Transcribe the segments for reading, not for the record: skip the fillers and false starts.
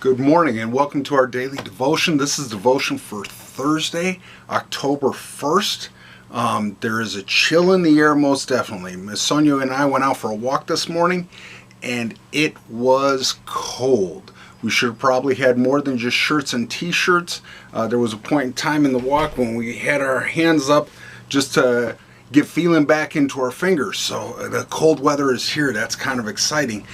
Good morning and welcome to our daily devotion. This is devotion for Thursday, October 1st. There is a chill in the air, most definitely. Miss Sonia and I went out for a walk this morning and it was cold. We should have probably had more than just shirts and t-shirts. There was a point in time in the walk when we had our hands up just to get feeling back into our fingers. So the cold weather is here. That's kind of exciting.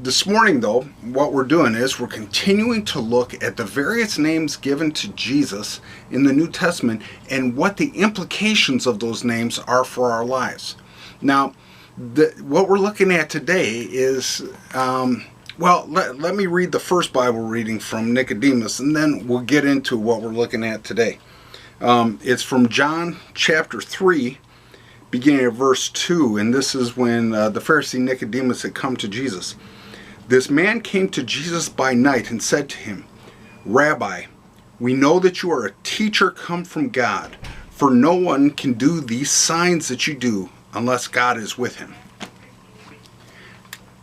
This morning, though, what we're doing is we're continuing to look at the various names given to Jesus in the New Testament and what the implications of those names are for our lives. Now, what we're looking at today is, let me read the first Bible reading from Nicodemus, and then we'll get into what we're looking at today. It's from John chapter 3. Beginning at verse 2, and this is when the Pharisee Nicodemus had come to Jesus. This man came to Jesus by night and said to him, Rabbi, we know that you are a teacher come from God, for no one can do these signs that you do unless God is with him.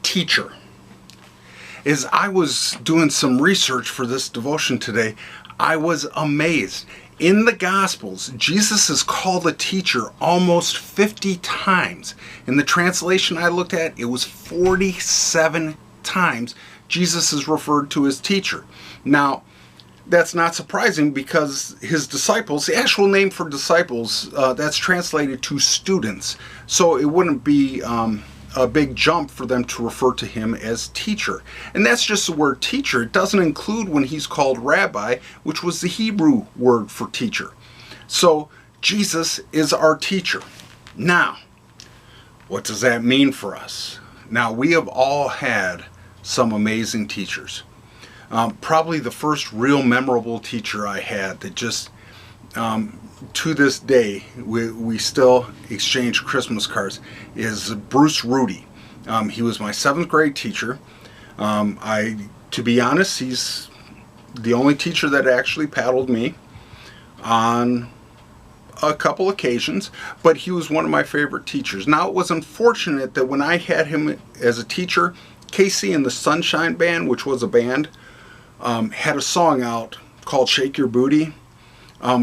Teacher. As I was doing some research for this devotion today, I was amazed. In the Gospels, Jesus is called a teacher almost 50 times. In the translation I looked at, it was 47 times Jesus is referred to as teacher. Now, that's not surprising because his disciples, the actual name for disciples, that's translated to students. So it wouldn't be a big jump for them to refer to him as teacher. And that's just the word teacher. It doesn't include when he's called rabbi, which was the Hebrew word for teacher. So Jesus is our teacher. Now, what does that mean for us? Now, we have all had some amazing teachers. Probably the first real memorable teacher I had that just to this day, we still exchange Christmas cards, is Bruce Rudy. He was my 7th grade teacher. To be honest, he's the only teacher that actually paddled me on a couple occasions, but he was one of my favorite teachers. Now, it was unfortunate that when I had him as a teacher, Casey and the Sunshine Band, which was a band, had a song out called Shake Your Booty.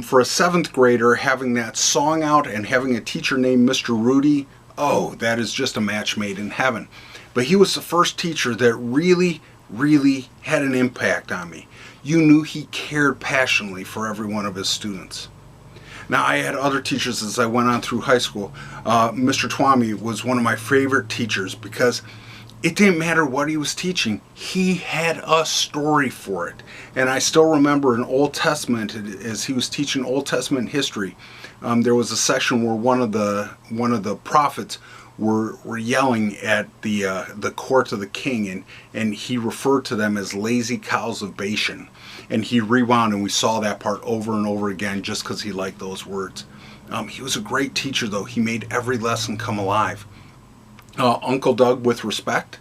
For a 7th grader, having that song out and having a teacher named Mr. Rudy, oh, that is just a match made in heaven. But he was the first teacher that really, really had an impact on me. You knew he cared passionately for every one of his students. Now, I had other teachers as I went on through high school. Mr. Twomey was one of my favorite teachers because it didn't matter what he was teaching. He had a story for it. And I still remember in Old Testament, as he was teaching Old Testament history, there was a section where one of the prophets were yelling at the court of the king, and he referred to them as lazy cows of Bashan. And he rewound, and we saw that part over and over again just because he liked those words. He was a great teacher, though. He made every lesson come alive. Uncle Doug, with respect,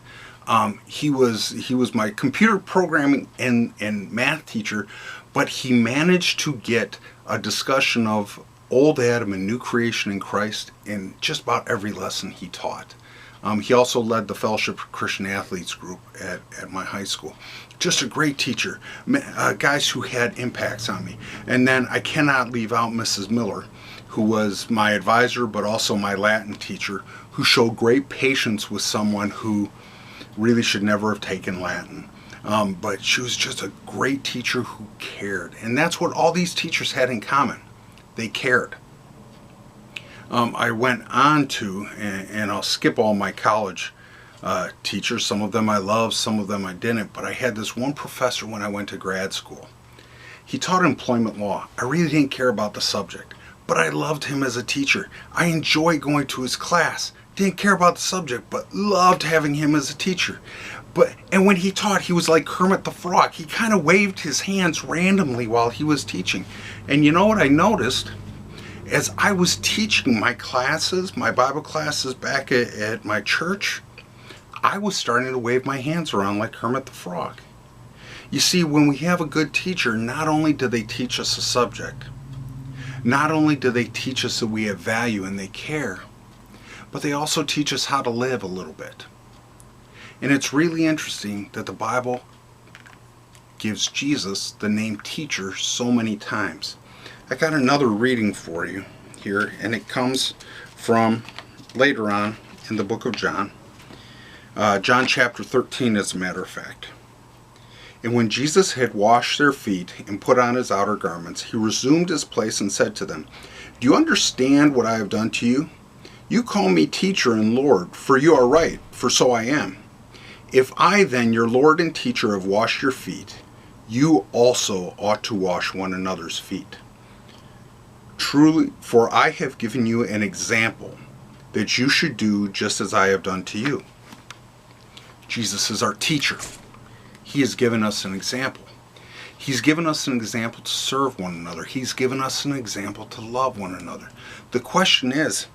he was my computer programming and math teacher, but he managed to get a discussion of Old Adam and New Creation in Christ in just about every lesson he taught. He also led the Fellowship of Christian Athletes group at my high school. Just a great teacher, guys who had impacts on me. And then I cannot leave out Mrs. Miller, who was my advisor but also my Latin teacher, who showed great patience with someone who really should never have taken Latin. But she was just a great teacher who cared. And that's what all these teachers had in common. They cared. I went on to, and I'll skip all my college teachers. Some of them I loved, some of them I didn't. But I had this one professor when I went to grad school. He taught employment law. I really didn't care about the subject, but I loved him as a teacher. I enjoyed going to his class. Didn't care about the subject, but loved having him as a teacher. And when he taught, he was like Kermit the Frog. He kind of waved his hands randomly while he was teaching. And you know what I noticed? As I was teaching my classes, my Bible classes back at my church, I was starting to wave my hands around like Kermit the Frog. You see, when we have a good teacher, not only do they teach us a subject, not only do they teach us that we have value and they care, but they also teach us how to live a little bit. And it's really interesting that the Bible gives Jesus the name teacher so many times. I got another reading for you here, and it comes from later on in the book of John. John chapter 13, as a matter of fact. And when Jesus had washed their feet and put on his outer garments, he resumed his place and said to them, "Do you understand what I have done to you? You call me teacher and Lord, for you are right, for so I am. If I then, your Lord and teacher, have washed your feet, you also ought to wash one another's feet. Truly, for I have given you an example, that you should do just as I have done to you." Jesus is our teacher. He has given us an example. He's given us an example to serve one another. He's given us an example to love one another. The question is,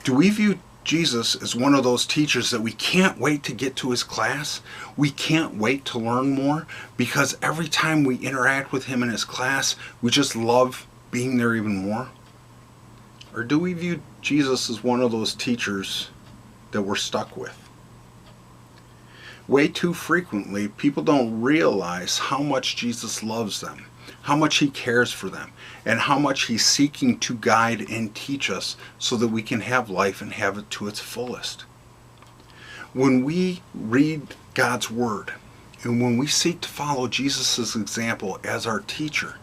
do we view Jesus as one of those teachers that we can't wait to get to his class? We can't wait to learn more because every time we interact with him in his class, we just love being there even more? Or do we view Jesus as one of those teachers that we're stuck with? Way too frequently, people don't realize how much Jesus loves them, how much he cares for them, and how much he's seeking to guide and teach us so that we can have life and have it to its fullest. When we read God's Word, and when we seek to follow Jesus' example as our teacher,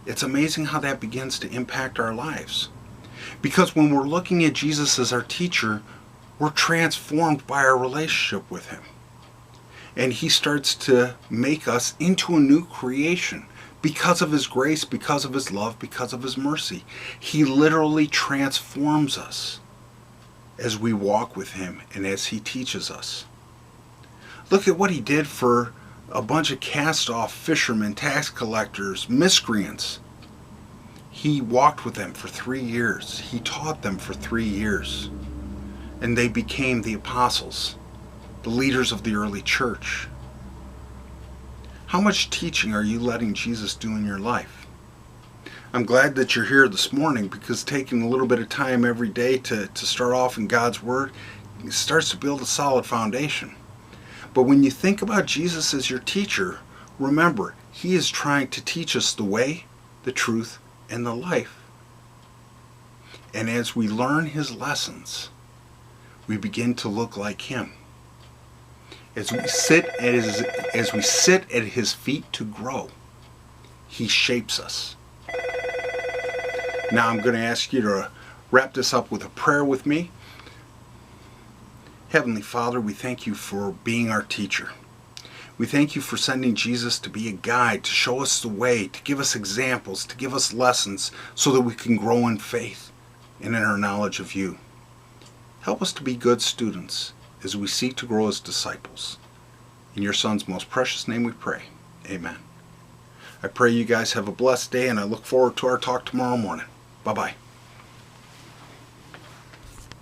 it's amazing how that begins to impact our lives. Because when we're looking at Jesus as our teacher, we're transformed by our relationship with him. And he starts to make us into a new creation because of his grace, because of his love, because of his mercy. He literally transforms us as we walk with him and as he teaches us. Look at what he did for a bunch of cast-off fishermen, tax collectors, miscreants. He walked with them for 3 years. He taught them for 3 years. And they became the apostles, the leaders of the early church. How much teaching are you letting Jesus do in your life? I'm glad that you're here this morning, because taking a little bit of time every day to start off in God's Word, it starts to build a solid foundation. But when you think about Jesus as your teacher, remember, he is trying to teach us the way, the truth, and the life. And as we learn his lessons, we begin to look like him. As we sit at his feet to grow, he shapes us. Now I'm going to ask you to wrap this up with a prayer with me. Heavenly Father, we thank you for being our teacher. We thank you for sending Jesus to be a guide, to show us the way, to give us examples, to give us lessons so that we can grow in faith and in our knowledge of you. Help us to be good students as we seek to grow as disciples. In your Son's most precious name we pray. Amen. I pray you guys have a blessed day, and I look forward to our talk tomorrow morning. Bye-bye.